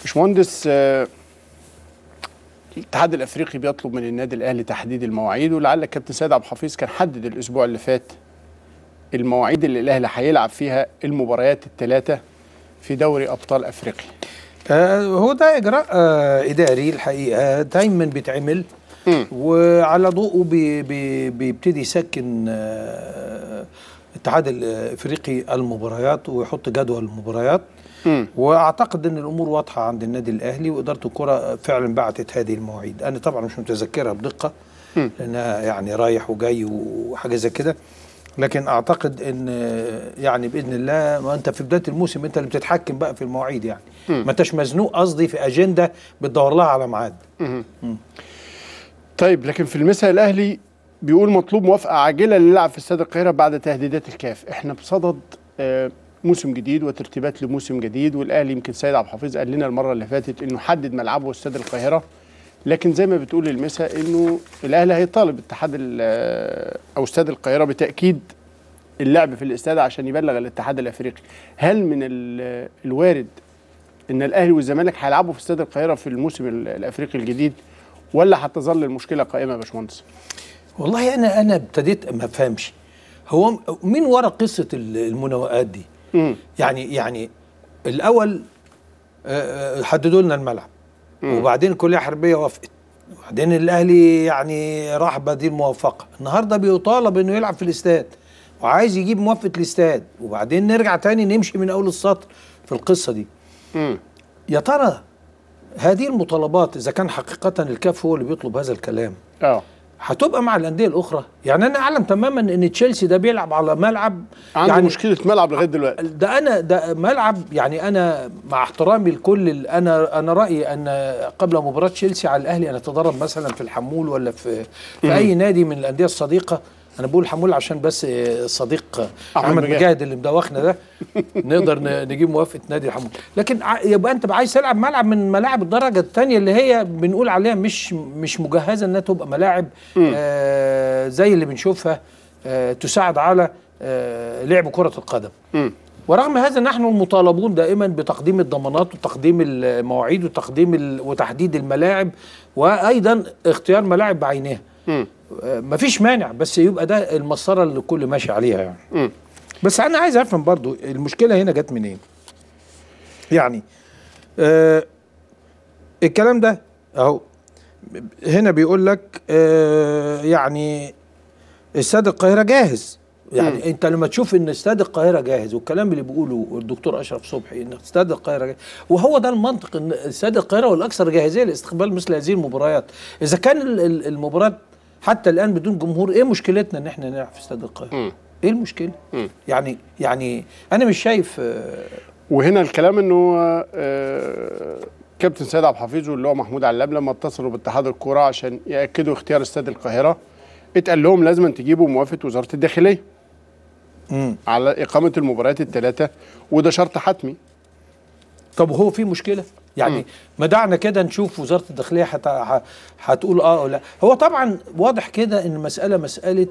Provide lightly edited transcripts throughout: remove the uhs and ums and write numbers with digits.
باشمهندس، الاتحاد الافريقي بيطلب من النادي الاهلي تحديد المواعيد، ولعل الكابتن سيد عبد الحفيظ كان حدد الاسبوع اللي فات المواعيد اللي الاهلي هيلعب فيها المباريات الثلاثه في دوري ابطال افريقيا. هو ده اجراء اداري الحقيقه دايما بيتعمل، وعلى ضوءه بيبتدي يسكن الاتحاد الافريقي المباريات ويحط جدول المباريات. واعتقد ان الامور واضحه عند النادي الاهلي، واداره الكره فعلا بعتت هذه المواعيد. انا طبعا مش متذكرها بدقه لانها يعني رايح وجاي وحاجه زي كده، لكن اعتقد ان يعني باذن الله، ما انت في بدايه الموسم انت اللي بتتحكم بقى في المواعيد، يعني ما انتش مزنوق قصدي في اجنده بتدور لها على ميعاد. طيب، لكن في المساء الاهلي بيقول مطلوب موافقه عاجله للعب في استاد القاهره بعد تهديدات الكاف. احنا بصدد موسم جديد وترتيبات لموسم جديد، والاهلي يمكن سيد عبد الحفيظ قال لنا المره اللي فاتت انه حدد ملعبه استاد القاهره، لكن زي ما بتقول المساء انه الاهلي هيطالب اتحاد او استاد القاهره بتاكيد اللعب في الاستاد عشان يبلغ الاتحاد الافريقي. هل من الوارد ان الاهلي والزمالك هيلعبوا في استاد القاهره في الموسم الافريقي الجديد، ولا هتظل المشكله قائمه يا باشمهندس؟ والله انا ابتديت ما افهمش هو مين ورا قصه المناوئات دي. يعني الاول حددوا لنا الملعب، وبعدين الكليه الحربيه وافقت، وبعدين الاهلي يعني راح بديل موافقه. النهارده بيطالب انه يلعب في الاستاد وعايز يجيب موافقه الاستاد، وبعدين نرجع تاني نمشي من اول السطر في القصه دي. يا ترى هذه المطالبات اذا كان حقيقه الكاف هو اللي بيطلب هذا الكلام هتبقى مع الانديه الاخرى؟ يعني انا اعلم تماما ان تشيلسي ده بيلعب على ملعب عنده يعني مشكله ملعب لغايه دلوقتي. ده ملعب، يعني انا مع احترامي لكل انا رايي ان قبل مباراه تشيلسي على الاهلي ان يتدرب مثلا في الحمول ولا في اي نادي من الانديه الصديقه. انا بقول حمول عشان بس الصديق احمد مجاهد اللي مدوخنا ده نقدر نجيب موافقه نادي الحمول. لكن يبقى انت عايز تلعب ملعب من ملاعب الدرجه الثانيه اللي هي بنقول عليها مش مجهزه انها تبقى ملاعب زي اللي بنشوفها تساعد على لعب كره القدم. ورغم هذا نحن المطالبون دائما بتقديم الضمانات وتقديم المواعيد وتحديد الملاعب، وايضا اختيار ملاعب بعينها. مفيش مانع، بس يبقى ده المسطره اللي الكل ماشي عليها يعني. بس انا عايز افهم برضو المشكله هنا جت منين. يعني الكلام ده اهو هنا بيقول لك يعني استاد القاهره جاهز. يعني انت لما تشوف ان استاد القاهره جاهز، والكلام اللي بيقوله الدكتور اشرف صبحي ان استاد القاهره جاهز، وهو ده المنطق، ان استاد القاهره هو الاكثر جاهزيه لاستقبال مثل هذه المباريات. اذا كان المباراه حتى الان بدون جمهور، ايه مشكلتنا ان احنا نلعب في استاد القاهره؟ ايه المشكله؟ يعني انا مش شايف. وهنا الكلام انه كابتن سيد عبد الحفيظ واللي هو محمود علاب لما اتصلوا باتحاد الكوره عشان ياكدوا اختيار استاد القاهره، اتقال لهم لازم تجيبوا موافقه وزاره الداخليه على اقامه المباريات الثلاثه، وده شرط حتمي. طب وهو في مشكله؟ يعني ما دعنا كده نشوف وزاره الداخليه هتقول او لا. هو طبعا واضح كده ان مساله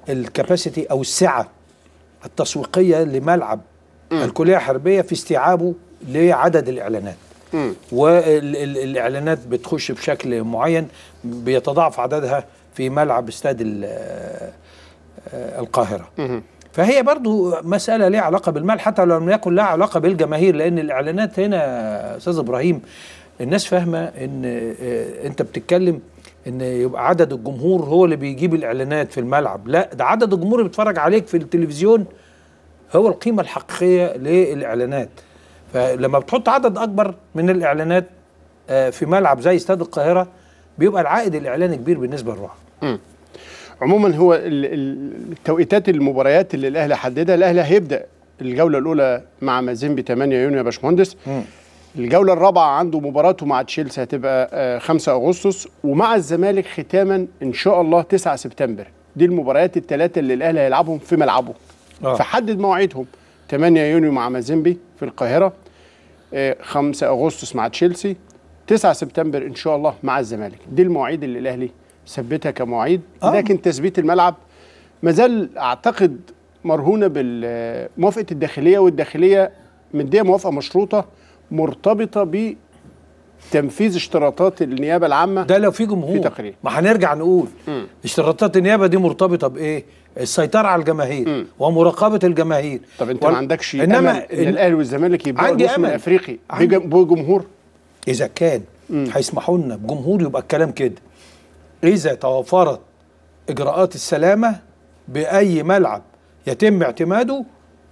الكباسيتي او السعه التسويقيه لملعب الكليه الحربيه في استيعابه لعدد الاعلانات. والاعلانات بتخش بشكل معين، بيتضاعف عددها في ملعب استاد القاهره. فهي برضو مسألة ليها علاقة بالمال، حتى لو لم يكن لها علاقة بالجماهير، لأن الإعلانات هنا أستاذ إبراهيم الناس فاهمة إن أنت بتتكلم إن يبقى عدد الجمهور هو اللي بيجيب الإعلانات في الملعب. لا، ده عدد الجمهور اللي بيتفرج عليك في التلفزيون هو القيمة الحقيقية للإعلانات. فلما بتحط عدد أكبر من الإعلانات في ملعب زي استاد القاهرة بيبقى العائد الإعلاني كبير بالنسبة للراعي. عموما هو التوقيتات المباريات اللي الاهلي حددها، الاهلي هيبدا الجوله الاولى مع مازيمبي 8 يونيو يا باشمهندس. الجوله الرابعه عنده مباراته مع تشيلسي هتبقى 5 اغسطس، ومع الزمالك ختاما ان شاء الله 9 سبتمبر. دي المباريات الثلاثه اللي الاهلي هيلعبهم في ملعبه. فحدد مواعيدهم: 8 يونيو مع مازيمبي في القاهره، 5 اغسطس مع تشيلسي، 9 سبتمبر ان شاء الله مع الزمالك. دي المواعيد اللي الاهلي ثبتها كمواعيد. لكن تثبيت الملعب مازال اعتقد مرهونه بالموافقه الداخليه، والداخليه مديه موافقه مشروطه مرتبطه تنفيذ اشتراطات النيابه العامه ده لو في جمهور في تقرير. ما هنرجع نقول اشتراطات النيابه دي مرتبطه بايه؟ السيطره على الجماهير ومراقبه الجماهير. طب انت ما عندكش انما امل ان الاهلي والزمالك يبقوا عندي الموسم أمل. الافريقي بجمهور؟ اذا كان هيسمحوا لنا بجمهور يبقى الكلام كده. اذا توفرت اجراءات السلامه باي ملعب يتم اعتماده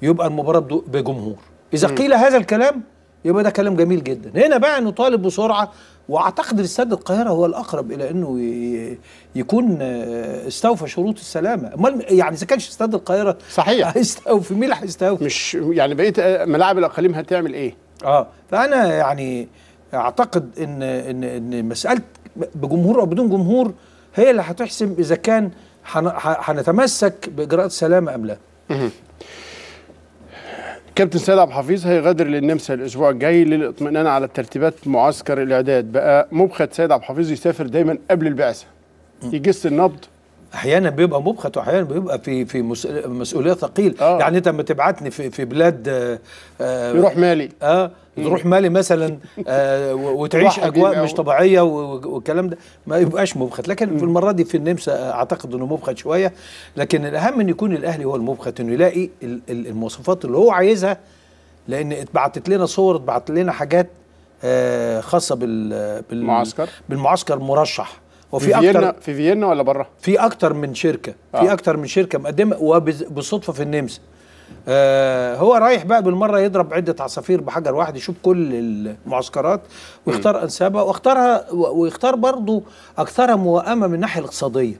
يبقى المباراه بجمهور. اذا قيل هذا الكلام يبقى ده كلام جميل جدا. هنا بقى نطالب بسرعه، واعتقد استاد القاهره هو الاقرب الى انه يكون استوفى شروط السلامه. امال يعني اذا كانش استاد القاهره صحيح هيستوفي مين اللي هيستوفي؟ مش يعني بقيه ملاعب الاقاليم هتعمل ايه؟ فانا يعني اعتقد ان مساله بجمهور او بدون جمهور هي اللي هتحسم اذا كان هنتمسك باجراءات السلامه ام لا. كابتن سيد عبد الحفيظ هيغادر للنمسا الاسبوع الجاي للاطمئنان على ترتيبات معسكر الاعداد. بقى مبخت سيد عبد الحفيظ يسافر دايما قبل البعثه يجس النبض. احيانا بيبقى مبخت واحيانا بيبقى في مسؤوليه ثقيل. يعني انت لما تبعتني في بلاد يروح مالي تروح مالي مثلا وتعيش اجواء مش طبيعيه والكلام ده ما يبقاش مبخت. لكن في المره دي في النمسا اعتقد انه مبخت شويه. لكن الاهم ان يكون الاهلي هو المبخت، انه يلاقي المواصفات اللي هو عايزها، لان اتبعتت لنا صور، اتبعت لنا حاجات خاصه بالمعسكر المرشح. وفي في فيينا ولا بره؟ في اكتر من شركه في اكتر من شركه مقدمه وبالصدفه في النمسا. هو رايح بقى بالمره يضرب عده عصافير بحجر واحد، يشوف كل المعسكرات ويختار انسبها ويختار برضه اكثرها موائمه من الناحيه الاقتصاديه.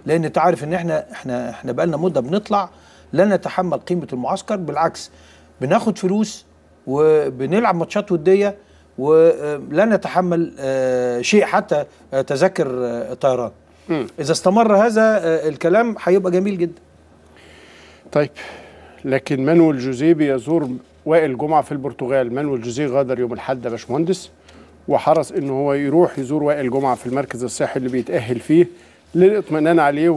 لان انت عارف ان احنا بقى لنا مده بنطلع لا نتحمل قيمه المعسكر، بالعكس بناخد فلوس وبنلعب ماتشات وديه ولا نتحمل شيء حتى تذاكر طيران. اذا استمر هذا الكلام هيبقى جميل جدا. طيب، لكن مانويل جوزيه بيزور وائل جمعه في البرتغال. مانويل جوزيه غادر يوم الاحد يا باشمهندس، وحرص انه هو يروح يزور وائل جمعه في المركز الصحي اللي بيتاهل فيه للاطمئنان عليه،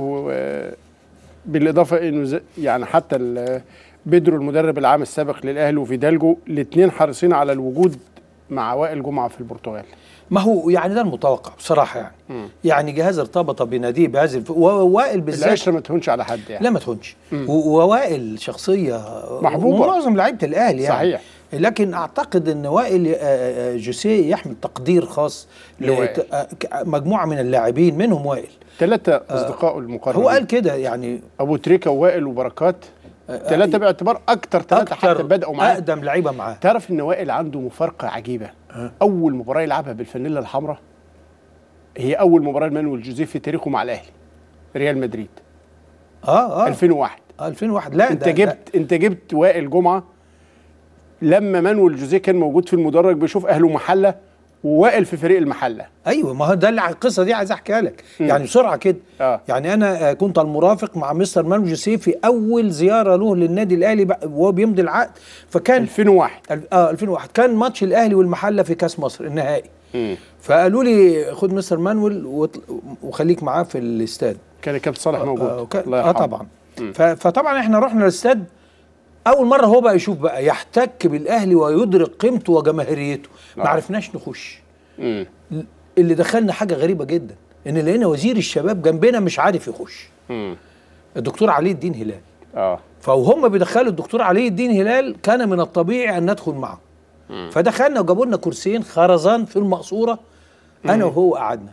بالاضافه انه يعني حتى بيدرو المدرب العام السابق للاهلي وفيدالجو الاثنين حريصين على الوجود مع وائل جمعه في البرتغال. ما هو يعني ده المتوقع بصراحه يعني. يعني جهاز ارتبط بناديه بهذه ووائل بالذات العشره ما تهونش على حد يعني. لا ما تهونش. ووائل شخصيه محبوبه ومعظم لعيبه الاهلي يعني. صحيح. لكن اعتقد ان وائل جوسيه يحمل تقدير خاص لمجموعه من اللاعبين منهم وائل. 3 اصدقائه المقربين. هو قال كده يعني ابو تريكه ووائل وبركات 3 باعتبار اكتر 3 حتى بدأوا معاه، اقدم لعيبه معاه. تعرف ان وائل عنده مفارقه عجيبه. اول مباراه يلعبها بالفانيلا الحمراء هي اول مباراه لمانويل جوزيه في تاريخه مع الاهلي، ريال مدريد 2001. 2001. لا انت جبت وائل جمعه لما مانويل جوزيه كان موجود في المدرج بيشوف اهله محله ووائل في فريق المحله. ايوه، ما هو ده القصه دي عايز احكيها لك يعني بسرعه كده. يعني انا كنت المرافق مع مستر مانويل جوزيه في اول زياره له للنادي الاهلي وهو بيمضي العقد. فكان 2001 2001 كان ماتش الاهلي والمحله في كاس مصر النهائي. فقالوا لي خد مستر مانويل وخليك معاه في الاستاد. كان الكابتن صالح موجود. طبعا. فطبعا احنا رحنا الاستاد اول مره، هو بقى يشوف بقى يحتك بالاهلي ويدرك قيمته وجماهيريته. ما عرفناش نخش. اللي دخلنا حاجه غريبه جدا، ان لقينا وزير الشباب جنبنا مش عارف يخش. الدكتور علي الدين هلال. فوهم بيدخلوا الدكتور علي الدين هلال كان من الطبيعي ان ندخل معه. فدخلنا وجابوا لنا كرسيين خرزان في المقصوره، انا وهو قعدنا.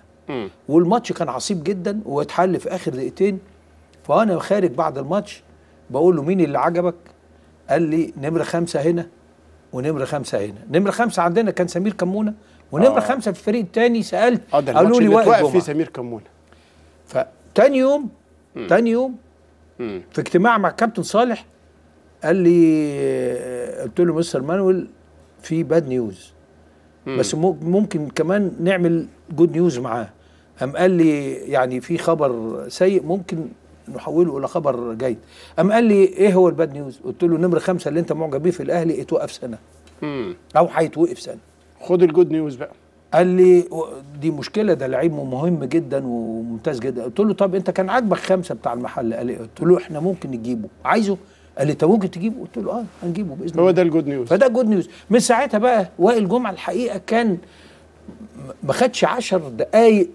والماتش كان عصيب جدا واتحل في اخر دقيقتين. فانا خارج بعد الماتش بقول له مين اللي عجبك؟ قال لي نمرة 5 هنا ونمرة 5 هنا. نمرة 5 عندنا كان سمير كمونة، ونمرة 5 في الفريق الثاني سألت قالوا لي وائل جمعة. في سمير كمونة. فتاني يوم في اجتماع مع كابتن صالح قال لي، قلت له مستر مانويل في باد نيوز بس ممكن كمان نعمل جود نيوز معاه. قام قال لي يعني في خبر سيء ممكن نحوله الى خبر جيد. قام قال لي ايه هو الباد نيوز؟ قلت له نمرة 5 اللي انت معجب بيه في الاهلي اتوقف سنه او هيتوقف سنه. خد الجود نيوز بقى. قال لي دي مشكله، ده لعيب مهم جدا وممتاز جدا. قلت له طب انت كان عاجبك 5 بتاع المحل؟ قال لي قلت له احنا ممكن نجيبه، عايزه؟ قال لي انت ممكن تجيبه؟ قلت له هنجيبه باذن الله. هو ده الجود نيوز. فده الجود نيوز. من ساعتها بقى وائل جمعه الحقيقه كان ما خدش 10 دقايق،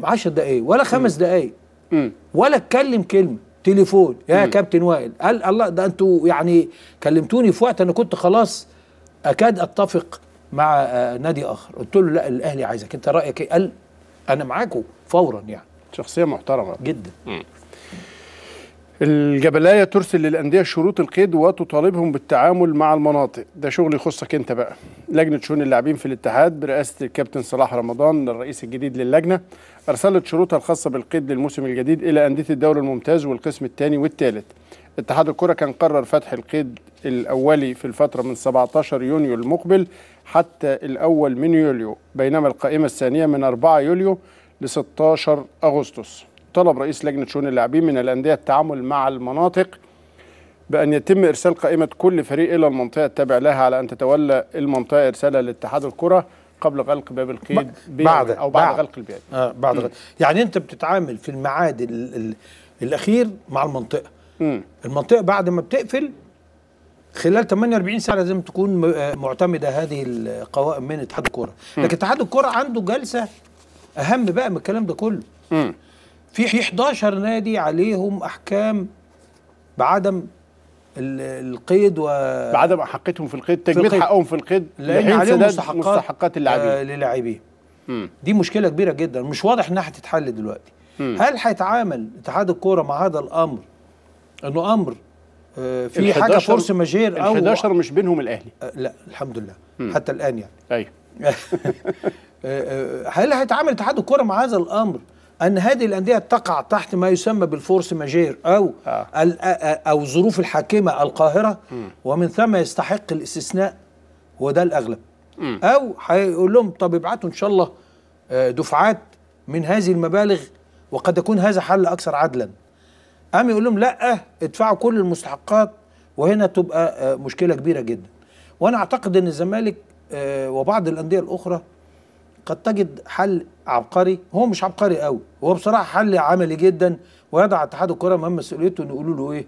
10 دقايق ولا 5 دقايق ولا اتكلم كلمه تليفون يا كابتن وائل. قال الله ده انتوا يعني كلمتوني في وقت انا كنت خلاص اكاد اتفق مع نادي اخر. قلت له لا الاهلي عايزك، انت رايك ايه؟ قال انا معاكم فورا. يعني شخصيه محترمه جدا. الجبلايه ترسل للانديه شروط القيد وتطالبهم بالتعامل مع المناطق. ده شغل يخصك انت بقى. لجنه شؤون اللاعبين في الاتحاد برئاسه الكابتن صلاح رمضان الرئيس الجديد للجنه ارسلت شروطها الخاصه بالقيد للموسم الجديد الى انديه الدوري الممتاز والقسم الثاني والثالث. اتحاد الكره كان قرر فتح القيد الاولي في الفتره من 17 يونيو المقبل حتى الاول من يوليو، بينما القائمه الثانيه من 4 يوليو ل 16 اغسطس. طلب رئيس لجنة شؤون اللاعبين من الأندية التعامل مع المناطق بأن يتم إرسال قائمة كل فريق إلى المنطقة التابع لها، على أن تتولى المنطقة إرسالها لاتحاد الكرة قبل غلق باب القيد بعد غلق البياد. بعد غلق. يعني أنت بتتعامل في الميعاد الأخير مع المنطقة. المنطقة بعد ما بتقفل خلال 48 ساعة لازم تكون معتمدة هذه القوائم من اتحاد الكرة. لكن اتحاد الكرة عنده جلسة أهم بقى من الكلام ده كله. في 11 نادي عليهم احكام بعدم القيد بعدم حقتهم في القيد، تجميد حقهم في القيد لان عليهم مستحقات اللاعبين للاعبين. دي مشكله كبيره جدا، مش واضح انها هتتحل دلوقتي. هل هيتعامل اتحاد الكوره مع هذا الامر انه امر في حاجه فورس ماجير او 11 مش بينهم الاهلي؟ لا الحمد لله حتى الان يعني. ايوه. هل هيتعامل اتحاد الكوره مع هذا الامر أن هذه الأندية تقع تحت ما يسمى بالفورس ماجير أو ظروف الحاكمة القاهرة ومن ثم يستحق الاستثناء، وده الأغلب. أو هيقول لهم طب ابعتوا إن شاء الله دفعات من هذه المبالغ وقد يكون هذا حل أكثر عدلا. أم يقول لهم لا ادفعوا كل المستحقات، وهنا تبقى مشكلة كبيرة جدا. وأنا أعتقد أن الزمالك وبعض الأندية الأخرى قد تجد حل عبقري. هو مش عبقري قوي، هو بصراحه حل عملي جدا، ويضع اتحاد الكره مهام مسؤوليته ان يقولوا له ايه؟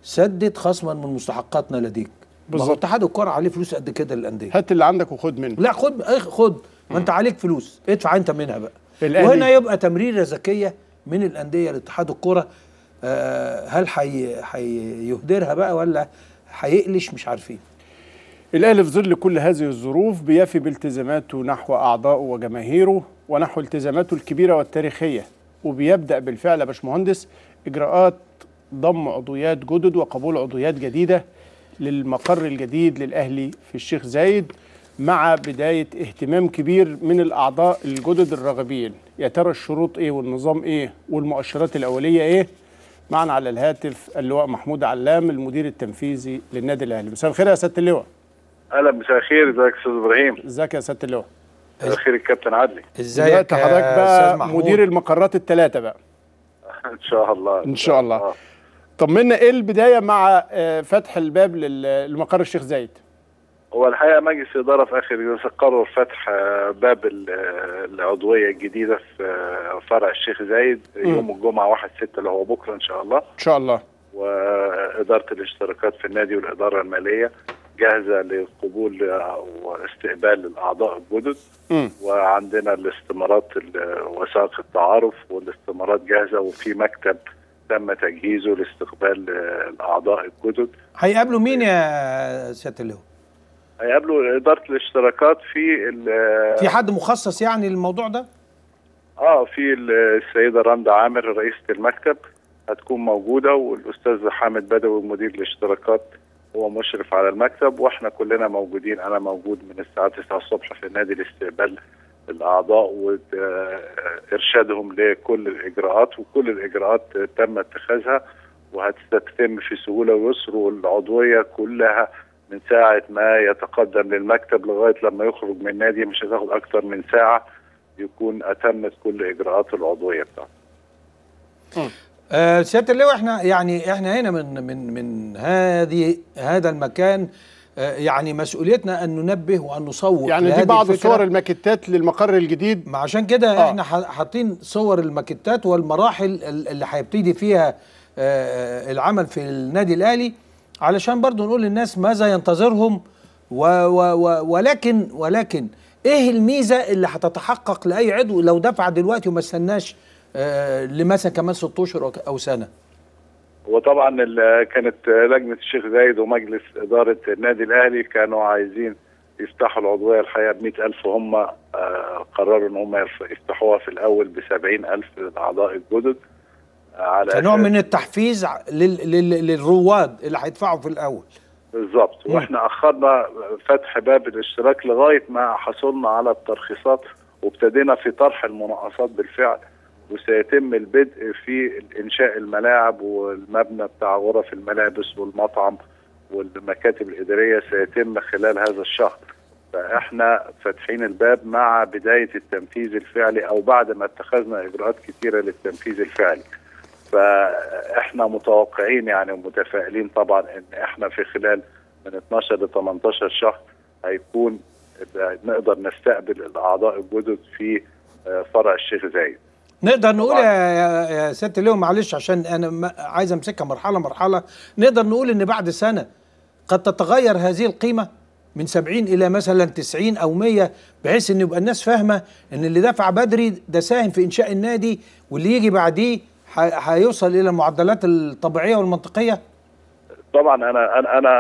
سدد خصما من مستحقاتنا لديك. بالظبط. اتحاد الكره عليه فلوس قد كده للانديه. هات اللي عندك وخد منه. لا خد ما انت عليك فلوس، ادفع انت منها بقى. وهنا يبقى تمريره ذكيه من الانديه لاتحاد الكره. هل هيهدرها بقى ولا هيقلش؟ مش عارفين. الأهلي في ظل كل هذه الظروف بيفي بالتزاماته نحو أعضائه وجماهيره ونحو التزاماته الكبيرة والتاريخية، وبيبدأ بالفعل يا باشمهندس إجراءات ضم عضويات جدد وقبول عضويات جديدة للمقر الجديد للأهلي في الشيخ زايد، مع بداية اهتمام كبير من الأعضاء الجدد الراغبين. يا ترى الشروط إيه والنظام إيه والمؤشرات الأولية إيه؟ معنا على الهاتف اللواء محمود علام المدير التنفيذي للنادي الأهلي. مساء الخير يا سيادة اللواء. اهلا، مساء الخير. ازيك يا استاذ ابراهيم؟ ازيك يا سياده اللواء؟ مساء الخير الكابتن عدلي. ازيك حضرتك بقى مدير المقرات الثلاثه بقى؟ ان شاء الله ان شاء الله. طمنا ايه البدايه مع فتح الباب لمقر الشيخ زايد؟ هو الحقيقه مجلس الاداره في اخر جلسه قرر فتح باب العضويه الجديده في فرع الشيخ زايد يوم الجمعه 1/6 اللي هو بكره ان شاء الله. ان شاء الله. واداره الاشتراكات في النادي والاداره الماليه جاهزه لقبول واستقبال الاعضاء الجدد. وعندنا الاستمارات وثائق التعارف والاستمارات جاهزه، وفي مكتب تم تجهيزه لاستقبال الاعضاء الجدد. هيقابلوا مين يا سياده اللواء؟ هيقابلوا اداره الاشتراكات في حد مخصص يعني للموضوع ده؟ في السيده رندا عامر رئيسه المكتب هتكون موجوده، والاستاذ حامد بدوي مدير الاشتراكات هو مشرف على المكتب، واحنا كلنا موجودين. انا موجود من الساعه 9 الصبح في النادي لاستقبال الاعضاء وارشادهم لكل الاجراءات، وكل الاجراءات تم اتخاذها وهتتم في سهوله ويسر. والعضويه كلها من ساعه ما يتقدم للمكتب لغايه لما يخرج من النادي مش هتاخد اكتر من ساعه يكون اتمت كل اجراءات العضويه بتاعته. سياده اللواء، احنا هنا من هذا المكان يعني مسؤوليتنا ان ننبه وان نصور. يعني دي بعض صور الماكيتات للمقر الجديد. عشان كده احنا حاطين صور الماكيتات والمراحل اللي هيبتدي فيها العمل في النادي الاهلي، علشان برضو نقول للناس ماذا ينتظرهم. ولكن ايه الميزه اللي هتتحقق لاي عضو لو دفع دلوقتي وما استناش لمثلا كمان 6 اشهر او سنه؟ وطبعا كانت لجنه الشيخ زايد ومجلس اداره النادي الاهلي كانوا عايزين يفتحوا العضويه الحقيقه ب 100,000، هم قرروا ان هم يفتحوها في الاول ب 70,000 للاعضاء الجدد على كنوع من التحفيز للرواد اللي هيدفعوا في الاول. بالظبط. واحنا اخرنا فتح باب الاشتراك لغايه ما حصلنا على الترخيصات وابتدينا في طرح المناقصات بالفعل، وسيتم البدء في انشاء الملاعب والمبنى بتاع غرف الملابس والمطعم والمكاتب الاداريه سيتم خلال هذا الشهر. فاحنا فاتحين الباب مع بدايه التنفيذ الفعلي او بعد ما اتخذنا اجراءات كثيره للتنفيذ الفعلي. فاحنا متوقعين يعني ومتفائلين طبعا ان احنا في خلال من 12 ل 18 شهر هيكون نقدر نستقبل الاعضاء الجدد في فرع الشيخ زايد. نقدر نقول يا سياده اللواء، معلش عشان انا عايز امسكها مرحله مرحله، نقدر نقول ان بعد سنه قد تتغير هذه القيمه من 70 الى مثلا 90 او 100، بحيث ان يبقى الناس فاهمه ان اللي دفع بدري ده ساهم في انشاء النادي، واللي يجي بعديه هيوصل الى المعدلات الطبيعيه والمنطقيه. طبعا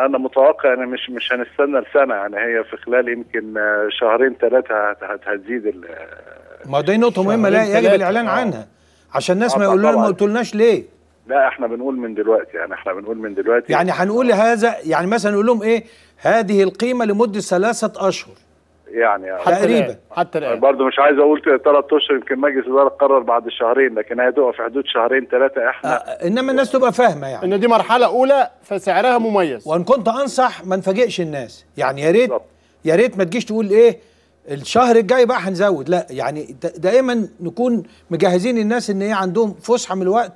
انا متوقع ان مش هنستنى لسنه، يعني هي في خلال يمكن شهرين 3 هتزيد. ما دي نقطه مهمه لا يجب الاعلان عنها عشان الناس ما يقولوا ما قلتولناش ليه. لا احنا بنقول من دلوقتي، يعني هنقول هذا، يعني مثلا نقول لهم ايه، هذه القيمه لمده 3 أشهر يعني تقريبا. حتى الان برضه مش عايز اقول 3 اشهر، يمكن مجلس الاداره قرر بعد شهرين، لكن هي هتبقى في حدود شهرين 3. احنا انما الناس تبقى فاهمه يعني ان دي مرحله اولى فسعرها مميز. وان كنت انصح ما نفاجئش الناس، يعني يا ريت ما تجيش تقول ايه الشهر الجاي بقى هنزود، لا يعني دائما نكون مجهزين الناس ان هي عندهم فسحه من الوقت.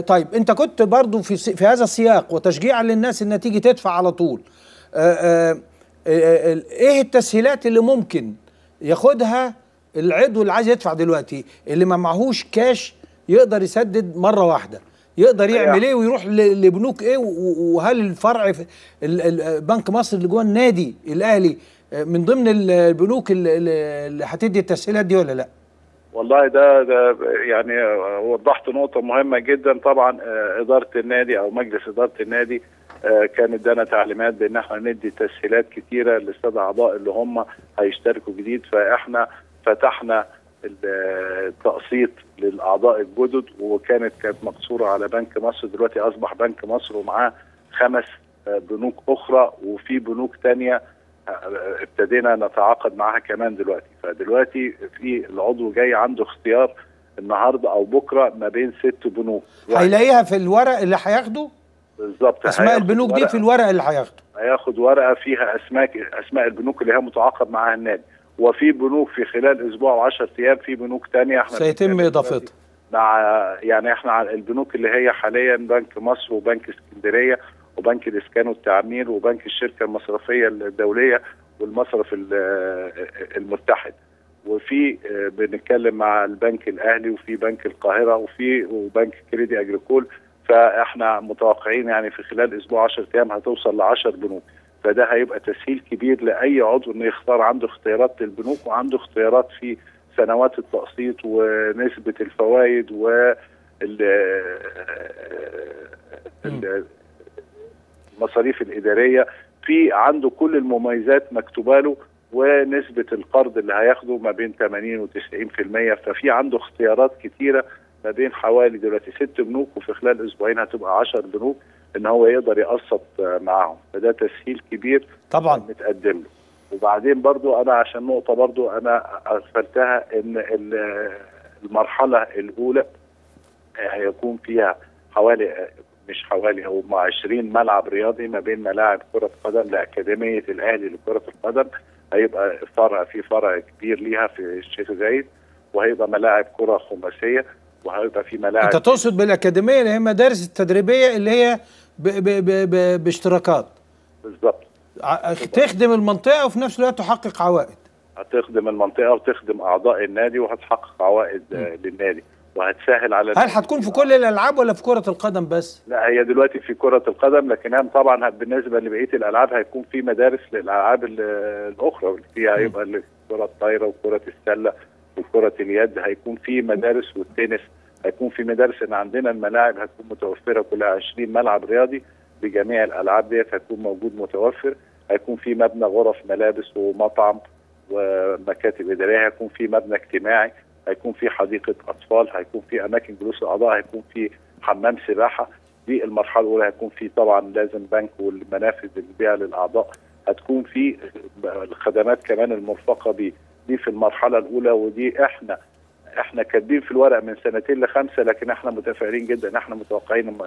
طيب انت كنت برضو في هذا السياق وتشجيعا للناس انها تيجي تدفع على طول، ايه التسهيلات اللي ممكن ياخدها العضو اللي عايز يدفع دلوقتي، اللي ما معهوش كاش يقدر يسدد مره واحده، يقدر يعمل ايه ويروح لبنوك ايه؟ وهل الفرع في بنك مصر اللي جوه النادي الاهلي من ضمن البنوك اللي هتدي التسهيلات دي ولا لا؟ والله ده يعني وضحت نقطة مهمة جدا. طبعا إدارة النادي أو مجلس إدارة النادي كان ادانا تعليمات بأن احنا ندي تسهيلات كتيرة للسادة أعضاء اللي هم هيشتركوا جديد، فاحنا فتحنا التقسيط للأعضاء الجدد، وكانت مقصورة على بنك مصر، دلوقتي أصبح بنك مصر ومعاه 5 بنوك أخرى، وفي بنوك تانية ابتدينا نتعاقد معها كمان دلوقتي. فدلوقتي في العضو جاي عنده اختيار النهارده او بكره ما بين 6 بنوك هيلاقيها في الورق اللي هياخده. بالظبط، اسماء البنوك دي في الورق اللي هياخده، هياخد ورقه فيها اسماء البنوك اللي هي متعاقد معاها النادي، وفي بنوك في خلال اسبوع و10 ايام في بنوك ثانيه احنا سيتم اضافتها مع، يعني احنا البنوك اللي هي حاليا بنك مصر وبنك اسكندريه وبنك الاسكان والتعمير وبنك الشركه المصرفيه الدوليه والمصرف المتحد، وفي بنتكلم مع البنك الاهلي وفي بنك القاهره وبنك كريدي اجريكول. فاحنا متوقعين يعني في خلال اسبوع 10 ايام هتوصل ل10 بنوك، فده هيبقى تسهيل كبير لاي عضو انه يختار، عنده اختيارات للبنوك وعنده اختيارات في سنوات التقسيط ونسبه الفوائد المصاريف الاداريه، في عنده كل المميزات مكتوبه له، ونسبه القرض اللي هياخده ما بين 80 و90%. ففي عنده اختيارات كتيره ما بين حوالي دلوقتي 6 بنوك، وفي خلال اسبوعين هتبقى 10 بنوك ان هو يقدر يقسط معاهم، فده تسهيل كبير طبعا متقدم له. وبعدين برضو انا عشان نقطه برضو انا اغفلتها، ان المرحله الاولى هيكون فيها حوالي هم 20 ملعب رياضي ما بين ملاعب كرة قدم لأكاديمية الأهلي لكرة القدم، هيبقى فرع كبير ليها في الشيخ زايد، وهيبقى ملاعب كرة خماسية، وهيبقى في ملاعب. أنت تقصد بالأكاديمية اللي هي مدارس التدريبية اللي هي باشتراكات؟ بالظبط، تخدم المنطقة وفي نفس الوقت تحقق عوائد. هتخدم المنطقة وتخدم أعضاء النادي وهتحقق عوائد للنادي، وهتسهل على هل هتكون في كل الالعاب ولا في كرة القدم بس؟ لا هي دلوقتي في كرة القدم، لكن طبعا بالنسبة لبقية الالعاب هيكون في مدارس للالعاب الاخرى، فيها هيبقى الكره الطايره وكره السله وكره اليد، هيكون في مدارس، والتنس هيكون في مدارس. ان عندنا الملاعب هتكون متوفره كلها 20 ملعب رياضي بجميع الالعاب ديت هيكون موجود متوفر. هيكون في مبنى غرف ملابس ومطعم ومكاتب اداريه، هيكون في مبنى اجتماعي، هيكون في حديقه اطفال، هيكون في اماكن جلوس الاعضاء، هيكون في حمام سباحه. دي المرحله الاولى. هيكون في طبعا لازم بنك والمنافذ البيع للاعضاء، هتكون في الخدمات كمان المرفقه بيه. دي في المرحله الاولى، ودي احنا كاتبين في الورق من 2 ل5، لكن احنا متفائلين جدا. احنا متوقعين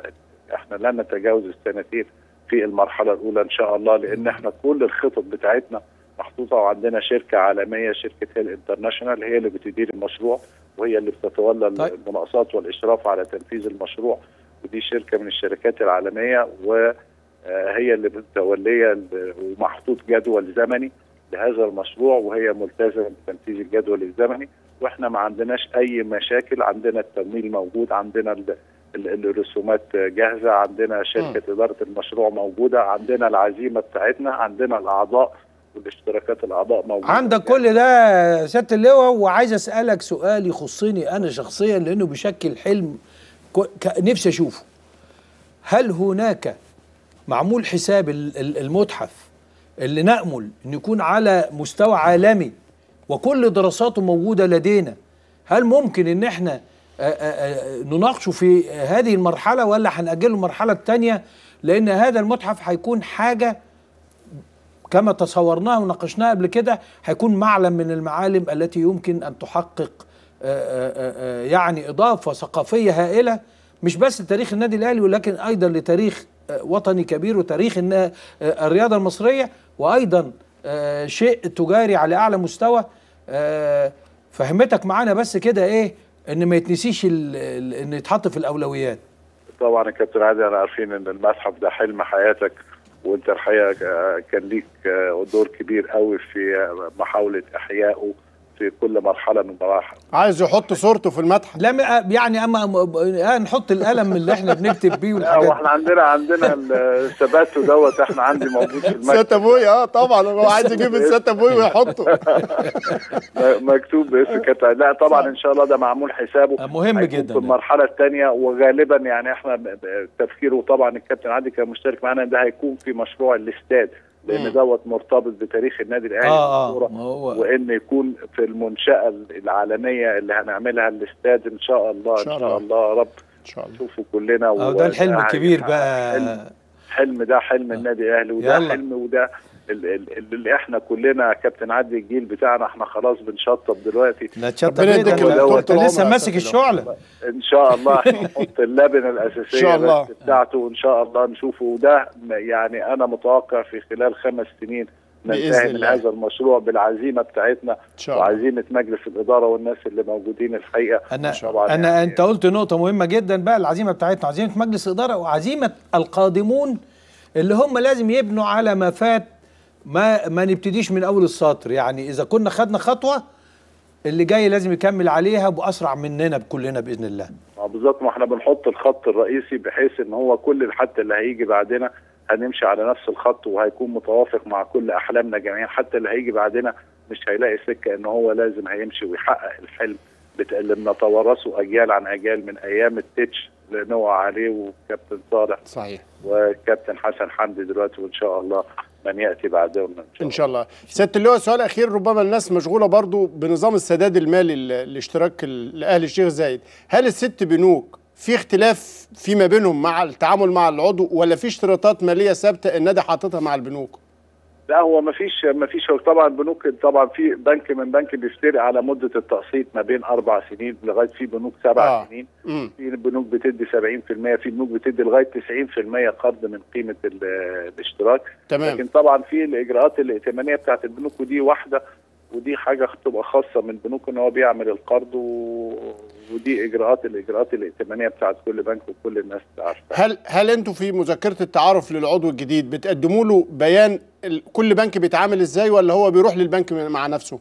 احنا لن نتجاوز السنتين في المرحله الاولى ان شاء الله، لان احنا كل الخطط بتاعتنا محطوطه، وعندنا شركه عالميه، شركه هيل انترناشونال، هي اللي بتدير المشروع وهي اللي بتتولى المناقصات والاشراف على تنفيذ المشروع. ودي شركه من الشركات العالميه، وهي اللي متوليه، ومحطوط جدول زمني لهذا المشروع، وهي ملتزمه بتنفيذ الجدول الزمني. واحنا ما عندناش اي مشاكل، عندنا التمويل موجود، عندنا الرسومات جاهزه، عندنا شركه اداره المشروع موجوده، عندنا العزيمه بتاعتنا، عندنا الاعضاء والاشتراكات الاعضاء موجوده. عندك كل ده سياده اللواء. وعايز اسالك سؤال يخصني انا شخصيا، لانه بيشكل حلم نفسي اشوفه. هل هناك معمول حساب المتحف اللي نأمل ان يكون على مستوى عالمي وكل دراساته موجودة لدينا؟ هل ممكن ان احنا نناقشه في هذه المرحلة، ولا هنأجله المرحلة الثانية؟ لان هذا المتحف هيكون حاجة كما تصورناها وناقشناها قبل كده، هيكون معلم من المعالم التي يمكن ان تحقق يعني اضافة ثقافية هائلة، مش بس لتاريخ النادي الاهلي، ولكن ايضا لتاريخ وطني كبير، وتاريخ الرياضة المصرية، وايضا شيء تجاري على اعلى مستوى. فهمتك معانا بس كده ايه ان ما يتنسيش ان يتحط في الاولويات. طبعا يا كابتن عادل، انا عارفين ان المتحف ده حلم حياتك، وانت الحقيقه كان ليك دور كبير قوي في محاوله احيائه في كل مرحله من المراحل. عايز يحط صورته في المتحف؟ لا يعني اما نحط القلم اللي احنا بنكتب بيه والحاجات. واحنا عندنا الثبات دوت، احنا عندي موجود في المكتب. سات ابوي طبعا هو عايز يجيب السات ابوي ويحطه مكتوب باسم كابتن. لا طبعا ان شاء الله ده معمول حسابه، مهم جدا في المرحله الثانيه. وغالبا يعني احنا تفكيره طبعا الكابتن عادل كان مشترك معانا، ده هيكون في مشروع الاستاد، لان دوت مرتبط بتاريخ النادي الاهلي وان يكون في المنشاه العالميه اللي هنعملها الاستاد ان شاء الله. ان شاء الله يا رب نشوفه كلنا. ده الحلم الكبير بقى. حلم ده حلم النادي الاهلي، وده حلم، وده اللي احنا كلنا كابتن عادل الجيل بتاعنا احنا خلاص بنشطب دلوقتي. لا تشطب انت لسه ماسك الشعله. ان شاء الله هنحط اللبنه الاساسيه بتاعته، وان شاء الله نشوفه. وده يعني انا متوقع في خلال 5 سنين ننتهي من هذا المشروع بالعزيمه بتاعتنا وعزيمه مجلس الاداره والناس اللي موجودين الحقيقه. انت قلت نقطه مهمه جدا بقى، العزيمه بتاعتنا، عزيمه مجلس الاداره وعزيمه القادمون اللي هم لازم يبنوا على ما فات، ما نبتديش من اول السطر. يعني اذا كنا خدنا خطوه، اللي جاي لازم يكمل عليها باسرع مننا بكلنا باذن الله. بالظبط، ما احنا بنحط الخط الرئيسي بحيث ان هو كل حتى اللي هيجي بعدنا هنمشي على نفس الخط، وهيكون متوافق مع كل احلامنا جميعا. حتى اللي هيجي بعدنا مش هيلاقي سكه ان هو لازم هيمشي ويحقق الحلم اللي بنتورثه اجيال عن اجيال من ايام التتش اللي نوع عليه وكابتن صالح صحيح وكابتن حسن حمدي دلوقتي، وان شاء الله من ياتي بعدهم ان شاء الله. سياده اللواء، سؤال اخير، ربما الناس مشغوله برضو بنظام السداد المالي الاشتراك الاهلي الشيخ زايد. هل ال6 بنوك في اختلاف فيما بينهم مع التعامل مع العضو، ولا في اشتراطات ماليه ثابته النادي حاططها مع البنوك؟ لا هو ما فيش طبعا البنوك، طبعا في بنك من بنك بيفترق على مدة التقسيط ما بين 4 سنين لغاية في بنوك 7 سنين. في بنوك بتدي 70%، في بنوك بتدي لغاية 90% قرض من قيمة الاشتراك. تمام. لكن طبعا في الإجراءات الائتمانية بتاعت البنوك، ودي واحدة، ودي حاجة تبقى خاصة من البنوك ان هو بيعمل القرض، ودي الإجراءات الائتمانية بتاعت كل بنك وكل الناس تعرفها. هل انتوا في مذكرة التعارف للعضو الجديد بتقدموا له بيان كل بنك بيتعامل ازاي، ولا هو بيروح للبنك مع نفسه؟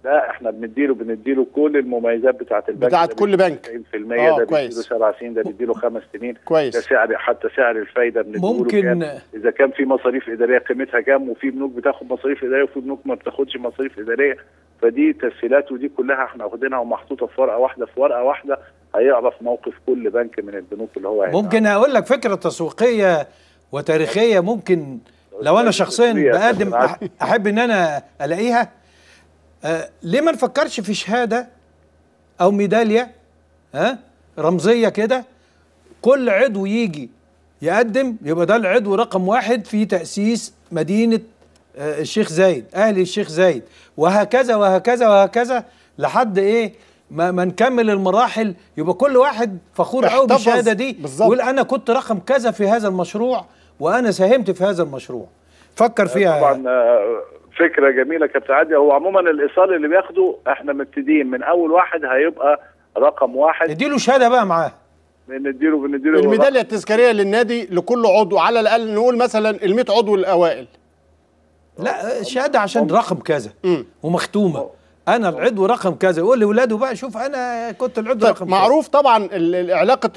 لا احنا بنديله كل المميزات بتاعت البنك، بتاعت كل بنك 90%. ده كويس. بيديله 7 سنين، ده بيديله 5 سنين كويس. ده سعر، حتى سعر الفايده بنديله ممكن كام، اذا كان في مصاريف اداريه قيمتها كام، وفي بنوك بتاخد مصاريف اداريه وفي بنوك ما بتاخدش مصاريف اداريه. فدي تسهيلات، ودي كلها احنا واخدينها ومحطوطه في ورقه واحده، هيعرف موقف كل بنك من البنوك اللي هو ممكن اقول لك فكره تسويقيه وتاريخيه، ممكن لو انا شخصيا بقدم احب ان انا الاقيها. ليه ما نفكرش في شهاده او ميداليه رمزيه كده، كل عضو يجي يقدم يبقى ده العضو رقم 1 في تأسيس مدينة الشيخ زايد، أهلي الشيخ زايد، وهكذا وهكذا وهكذا لحد إيه ما نكمل المراحل، يبقى كل واحد فخور قوي بالشهادة دي، يقول أنا كنت رقم كذا في هذا المشروع وأنا ساهمت في هذا المشروع. فكر فيها. طبعا فكرة جميلة كابتن عادل. هو عموما الإيصال اللي بياخده احنا مبتدئين من أول واحد هيبقى رقم 1. نديله شهادة بقى معاه، بنديله الميداليه التذكاريه للنادي لكل عضو، على الاقل نقول مثلا ال 100 عضو الاوائل. لا شهاده عشان رقم كذا ومختومه، انا العضو رقم كذا، يقول لاولاده بقى شوف انا كنت العضو رقم كذا. معروف طبعا علاقه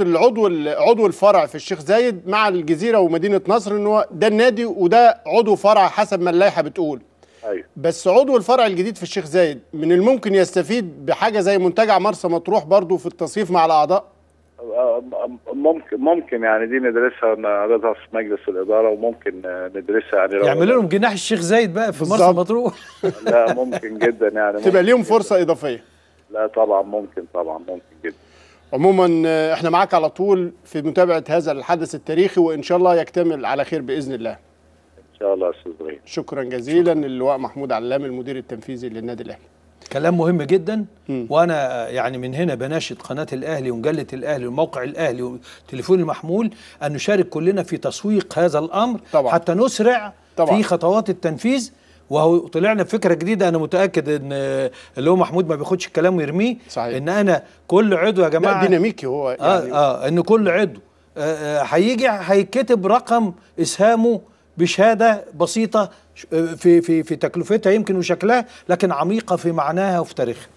عضو الفرع في الشيخ زايد مع الجزيره ومدينه نصر، ان هو ده النادي وده عضو فرع حسب ما اللائحه بتقول. أيوة. بس عضو الفرع الجديد في الشيخ زايد من الممكن يستفيد بحاجه زي منتجع مرسى مطروح برضو في التصيف مع الاعضاء؟ ممكن يعني دي ندرسها، نعرضها في مجلس الاداره، وممكن ندرسها يعني يعملوا لهم جناح الشيخ زايد بقى في مرسى مطروح. لا ممكن جدا يعني تبقى ليهم فرصه اضافيه. لا طبعا ممكن جدا. عموما احنا معاك على طول في متابعه هذا الحدث التاريخي، وان شاء الله يكتمل على خير باذن الله. ان شاء الله يا استاذ ابراهيم. شكرا جزيلا اللواء محمود علام المدير التنفيذي للنادي الاهلي. كلام مهم جدا. وانا يعني من هنا بناشد قناه الاهلي ومجله الاهلي وموقع الاهلي والتليفون المحمول ان نشارك كلنا في تسويق هذا الامر طبعا. حتى نسرع طبعا في خطوات التنفيذ. وهو طلعنا بفكره جديده، انا متاكد ان اللي هو محمود ما بياخدش الكلام ويرميه. صحيح. ان انا كل عضو يا جماعه ديناميكي هو يعني ان كل عضو هيجي هيكتب رقم اسهامه بشهاده بسيطه في تكلفتها يمكن وشكلها، لكن عميقه في معناها وفي تاريخها.